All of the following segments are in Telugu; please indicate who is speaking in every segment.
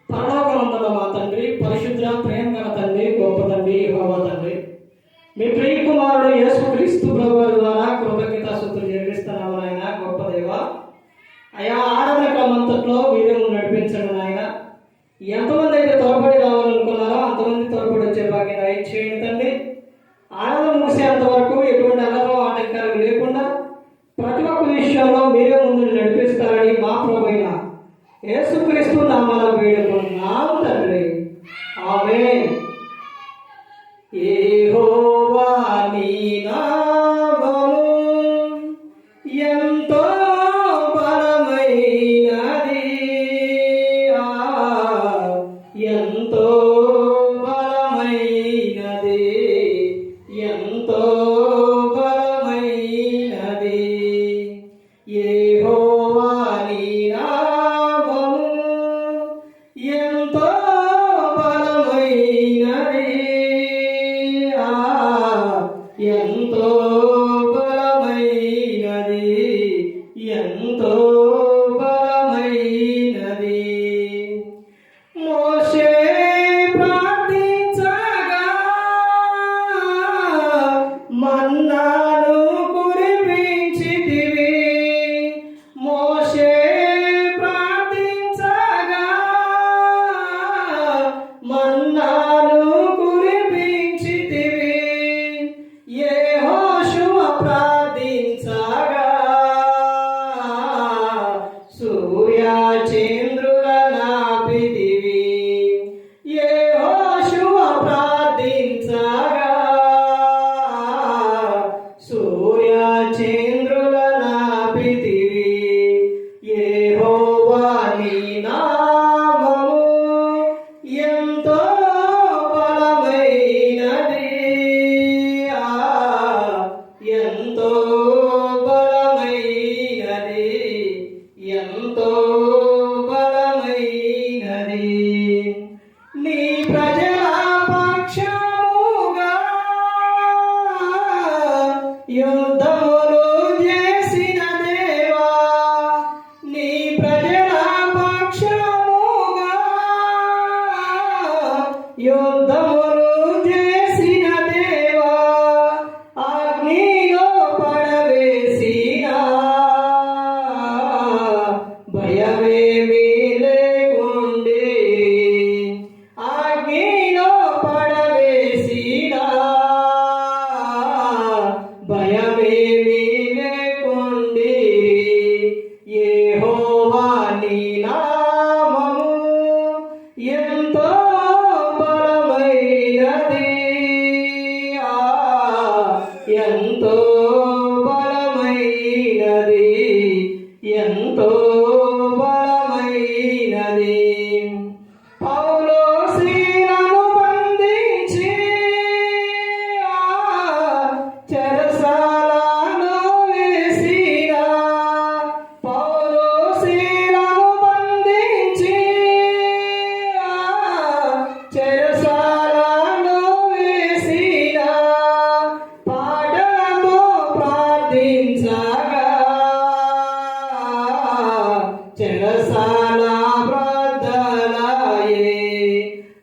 Speaker 1: పరలోకమందున్న మా తండ్రి, పరిశుద్ధ ప్రేమ గల తండ్రి, గొప్ప తండ్రి, యెహోవా తండ్రి, మీ ప్రియ కుమారుడు యేసుక్రీస్తు ప్రభువారి ద్వారా కృతజ్ఞతాస్తుతులు చెల్లిస్తున్నాము నాయన. గొప్ప దేవ అయా, ఆరాధన క్రమంతట్లో మీరే నడిపించండి నాయన. ఎంతమంది అయితే త్వరపడి రావాలనుకున్నారో అంతమంది త్వరపడి వచ్చే భాగ్యం దయచేయండి తండ్రి. ఆరాధన ముగిసేంత వరకు ఎటువంటి అల్లరో ఆటంకాలు లేకుండా ప్రతి ఒక్క విషయంలో మీరే ముందు నడిపిస్తారని మా ప్రభువైన యేసుక్రీస్తు నామమున వేడుకుంటున్నాము తండ్రి. ఆమేన్. యెహోవా నీ నామము ఎంతో బలమైనది, ఎంతో బలమైనది, ఎంతో బలమైనది. యెహోవా నీ నామము ఎంతో బలమైనది, ఎంతో బలమైనది, ఎంతో బలమైనది. మోషే ప్రార్థించగా మన్నాను కురిపించితివి. మోషే ప్రార్థించగా మన్నాను కురిపించితివి. యెహోషువ ప్రార్థించగా సూర్య చంద్రుల నాపితివి. యెహోషువ ప్రార్థించగా సూర్య చంద్రుల నాపితివి. యెహోవా నీ నామము ఎంతో బలమైనది, ఎంతో బలమైనది, ఎంతో బలమైనది. నీ ప్రజల పక్షముగా యుద్ధములు చేసిన దేవా, నీ ప్రజల పక్షముగా యుద్ధములు చేసిన దేవా, అగ్నిలో పడవేసిన భయమేమీ లేకుండే. అగ్నిలో పడవేసిన భయమేమీ లేకుండే. యెహోవా నీ నామము ఎంతో బలమైనది, ఎంతో బలమైనది, ఎంతో బలమైనది. పౌలు శీలను బంధించి చెరసాలలో వేసిన. పౌలు శీలను బంధించి చెరసాలలో వేసిన. పాటలతో ప్రార్థించగా చెరసాల ప్రార్థనయే.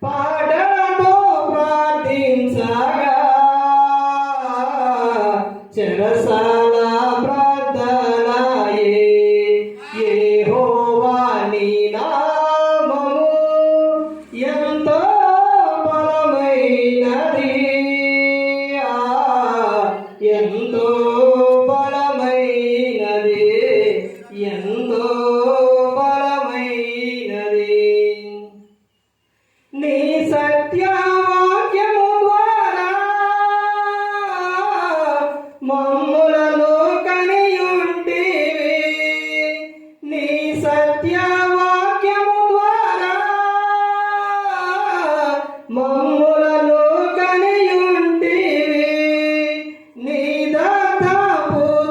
Speaker 1: పాటలతో ప్రార్థించగా చెరసాల ప్రార్థనయే. యెహోవా నీ నామము ఎంతో బలమైనది, ఎంతో బలమైనది, ఎంతో బలమైనది. నీ సత్యవాక్యము ద్వారా మమ్ములను కనియుంటివి. నీ సత్యవాక్యము ద్వారా మమ్ములను కనియుంటివి. నీ దత్తపుత్రులుగా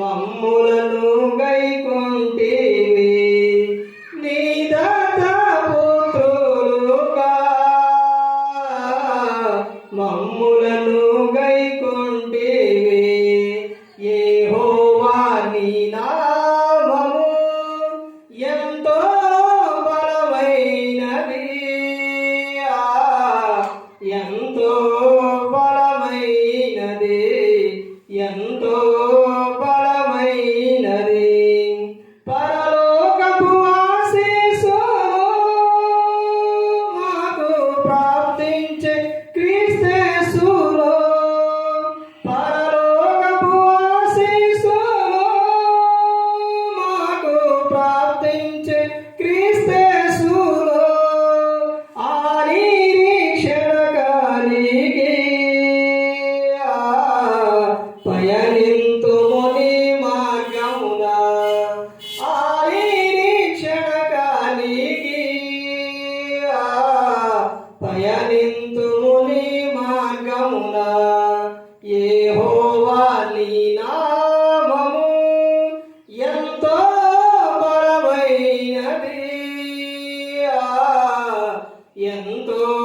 Speaker 1: మమ్ములను గైకొంటివి. నీ దత్తపుత్రులుగా మమ్ములను గైకొంటివి. యెహోవా నీ నామము ఎంతో